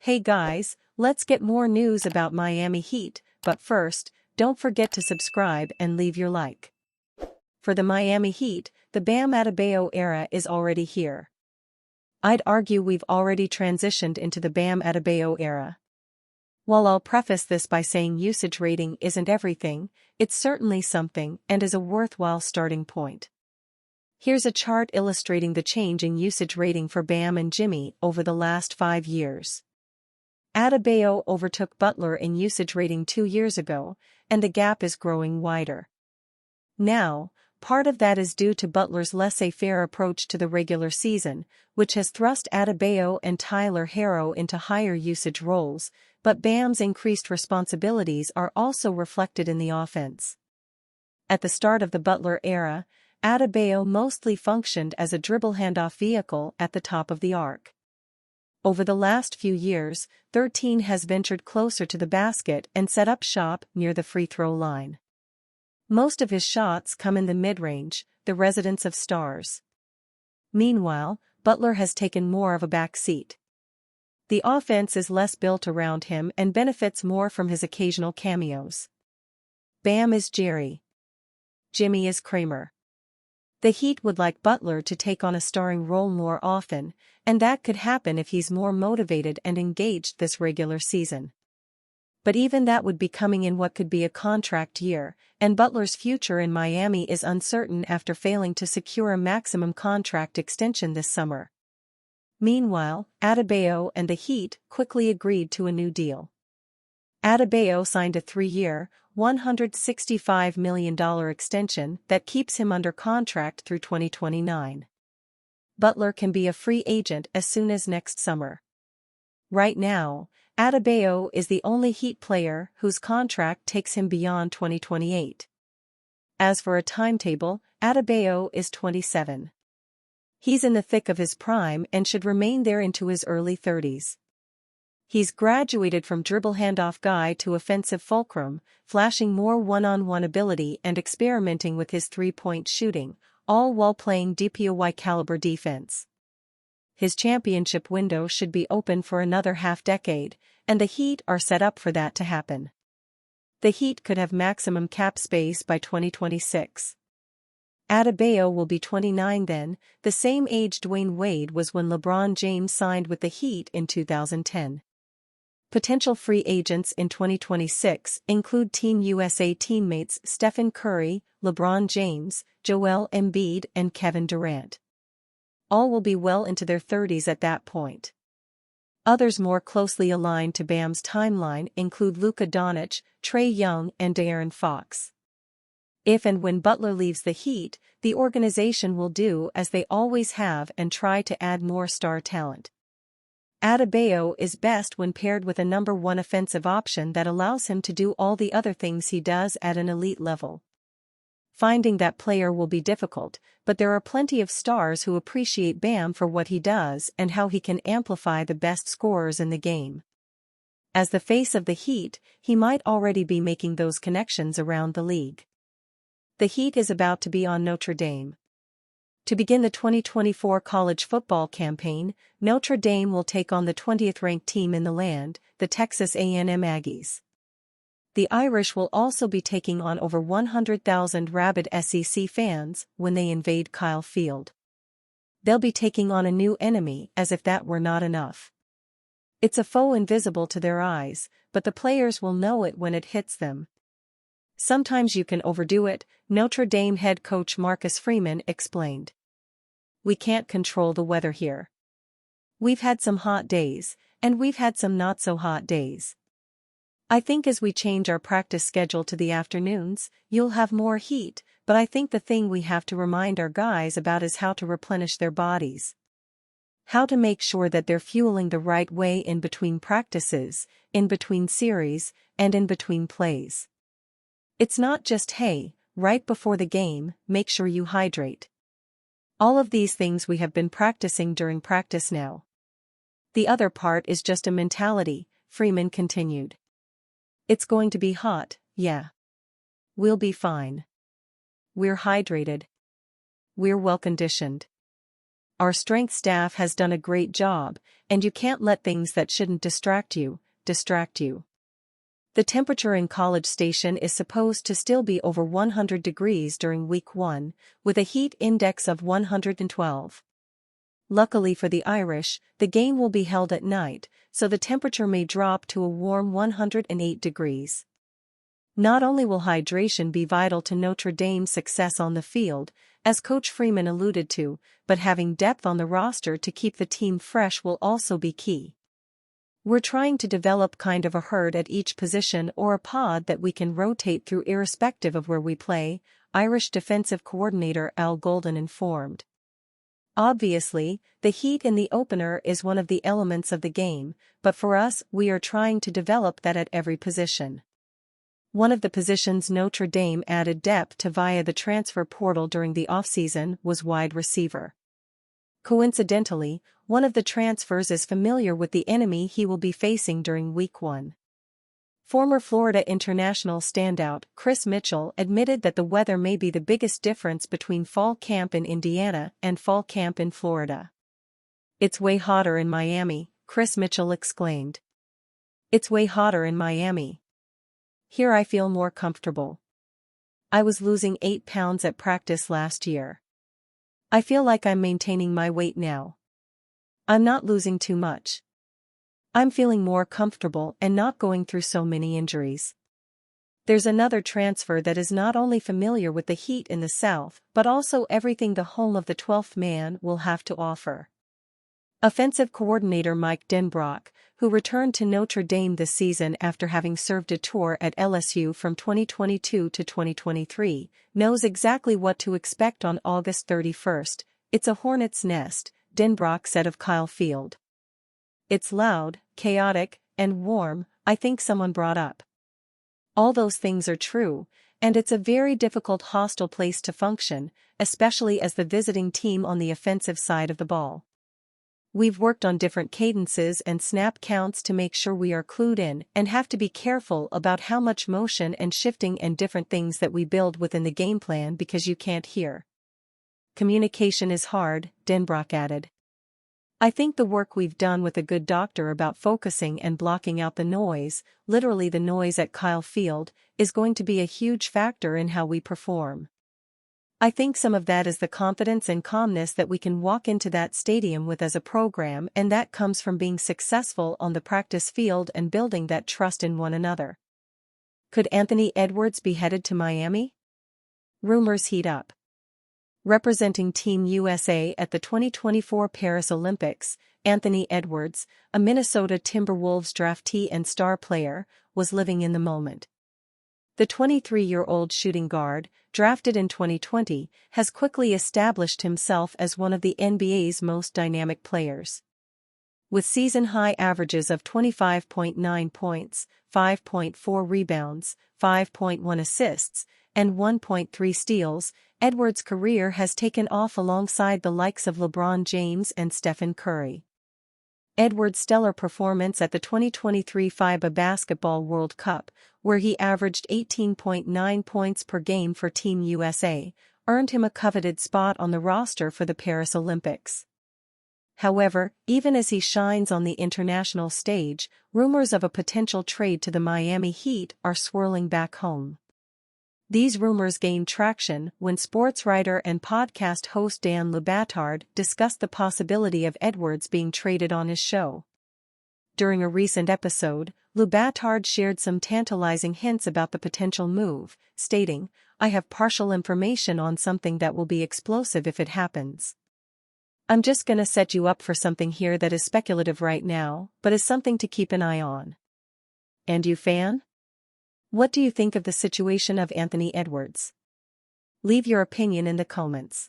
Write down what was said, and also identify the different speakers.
Speaker 1: Hey guys, let's get more news about Miami Heat, but first, don't forget to subscribe and leave your like. For the Miami Heat, the Bam Adebayo era is already here. I'd argue we've already transitioned into the Bam Adebayo era. While I'll preface this by saying usage rating isn't everything, it's certainly something and is a worthwhile starting point. Here's a chart illustrating the change in usage rating for Bam and Jimmy over the last 5 years. Adebayo overtook Butler in usage rating 2 years ago, and the gap is growing wider. Now, part of that is due to Butler's laissez-faire approach to the regular season, which has thrust Adebayo and Tyler Herro into higher usage roles, but Bam's increased responsibilities are also reflected in the offense. At the start of the Butler era, Adebayo mostly functioned as a dribble handoff vehicle at the top of the arc. Over the last few years, 13 has ventured closer to the basket and set up shop near the free throw line. Most of his shots come in the mid-range, the residence of stars. Meanwhile, Butler has taken more of a back seat. The offense is less built around him and benefits more from his occasional cameos. Bam is Jerry. Jimmy is Kramer. The Heat would like Butler to take on a starring role more often, and that could happen if he's more motivated and engaged this regular season. But even that would be coming in what could be a contract year, and Butler's future in Miami is uncertain after failing to secure a maximum contract extension this summer. Meanwhile, Adebayo and the Heat quickly agreed to a new deal. Adebayo signed a 3-year, $165 million extension that keeps him under contract through 2029. Butler can be a free agent as soon as next summer. Right now, Adebayo is the only Heat player whose contract takes him beyond 2028. As for a timetable, Adebayo is 27. He's in the thick of his prime and should remain there into his early 30s. He's graduated from dribble handoff guy to offensive fulcrum, flashing more one-on-one ability and experimenting with his three-point shooting, all while playing DPOY-caliber defense. His championship window should be open for another half-decade, and the Heat are set up for that to happen. The Heat could have maximum cap space by 2026. Adebayo will be 29 then, the same age Dwayne Wade was when LeBron James signed with the Heat in 2010. Potential free agents in 2026 include Team USA teammates Stephen Curry, LeBron James, Joel Embiid and Kevin Durant. All will be well into their 30s at that point. Others more closely aligned to Bam's timeline include Luka Doncic, Trae Young and De'Aaron Fox. If and when Butler leaves the Heat, the organization will do as they always have and try to add more star talent. Adebayo is best when paired with a number 1 offensive option that allows him to do all the other things he does at an elite level. Finding that player will be difficult, but there are plenty of stars who appreciate Bam for what he does and how he can amplify the best scorers in the game. As the face of the Heat, he might already be making those connections around the league. The Heat is about to be on Notre Dame. To begin the 2024 college football campaign, Notre Dame will take on the 20th-ranked team in the land, the Texas A&M Aggies. The Irish will also be taking on over 100,000 rabid SEC fans when they invade Kyle Field. They'll be taking on a new enemy as if that were not enough. It's a foe invisible to their eyes, but the players will know it when it hits them. Sometimes you can overdo it, Notre Dame head coach Marcus Freeman explained. We can't control the weather here. We've had some hot days, and we've had some not-so-hot days. I think as we change our practice schedule to the afternoons, you'll have more heat, but I think the thing we have to remind our guys about is how to replenish their bodies. How to make sure that they're fueling the right way in between practices, in between series, and in between plays. It's not just, hey, right before the game, make sure you hydrate. All of these things we have been practicing during practice now. The other part is just a mentality, Freeman continued. It's going to be hot, yeah. We'll be fine. We're hydrated. we're well conditioned. Our strength staff has done a great job, and you can't let things that shouldn't distract you. The temperature in College Station is supposed to still be over 100 degrees during week 1, with a heat index of 112. Luckily for the Irish, the game will be held at night, so the temperature may drop to a warm 108 degrees. Not only will hydration be vital to Notre Dame's success on the field, as Coach Freeman alluded to, but having depth on the roster to keep the team fresh will also be key. We're trying to develop kind of a herd at each position or a pod that we can rotate through irrespective of where we play, Irish defensive coordinator Al Golden informed. Obviously, the heat in the opener is one of the elements of the game, but for us, we are trying to develop that at every position. One of the positions Notre Dame added depth to via the transfer portal during the offseason was wide receiver. Coincidentally, one of the transfers is familiar with the enemy he will be facing during week 1. Former Florida International standout Chris Mitchell admitted that the weather may be the biggest difference between fall camp in Indiana and fall camp in Florida. "It's way hotter in Miami," Chris Mitchell exclaimed. "It's way hotter in Miami. Here I feel more comfortable. I was losing 8 pounds at practice last year. I feel like I'm maintaining my weight now. I'm not losing too much. I'm feeling more comfortable and not going through so many injuries." There's another transfer that is not only familiar with the heat in the South but also everything the home of the 12th man will have to offer. Offensive coordinator Mike Denbrock, who returned to Notre Dame this season after having served a tour at LSU from 2022 to 2023, knows exactly what to expect on August 31st. "It's a hornet's nest," Denbrock said of Kyle Field. "It's loud, chaotic, and warm," I think someone brought up. All those things are true, and it's a very difficult hostile place to function, especially as the visiting team on the offensive side of the ball. We've worked on different cadences and snap counts to make sure we are clued in and have to be careful about how much motion and shifting and different things that we build within the game plan because you can't hear. Communication is hard," Denbrock added. "I think the work we've done with a good doctor about focusing and blocking out the noise, literally the noise at Kyle Field, is going to be a huge factor in how we perform. I think some of that is the confidence and calmness that we can walk into that stadium with as a program, and that comes from being successful on the practice field and building that trust in one another." Could Anthony Edwards be headed to Miami? Rumors heat up. Representing Team USA at the 2024 Paris Olympics, Anthony Edwards, a Minnesota Timberwolves draftee and star player, was living in the moment. The 23-year-old shooting guard, drafted in 2020, has quickly established himself as one of the NBA's most dynamic players. With season-high averages of 25.9 points, 5.4 rebounds, 5.1 assists, and 1.3 steals, Edwards' career has taken off alongside the likes of LeBron James and Stephen Curry. Edwards' stellar performance at the 2023 FIBA Basketball World Cup, where he averaged 18.9 points per game for Team USA, earned him a coveted spot on the roster for the Paris Olympics. However, even as he shines on the international stage, rumors of a potential trade to the Miami Heat are swirling back home. These rumors gained traction when sports writer and podcast host Dan Le Batard discussed the possibility of Edwards being traded on his show. During a recent episode, Le Batard shared some tantalizing hints about the potential move, stating, "I have partial information on something that will be explosive if it happens. I'm just gonna set you up for something here that is speculative right now, but is something to keep an eye on." And you, fan? What do you think of the situation of Anthony Edwards? Leave your opinion in the comments.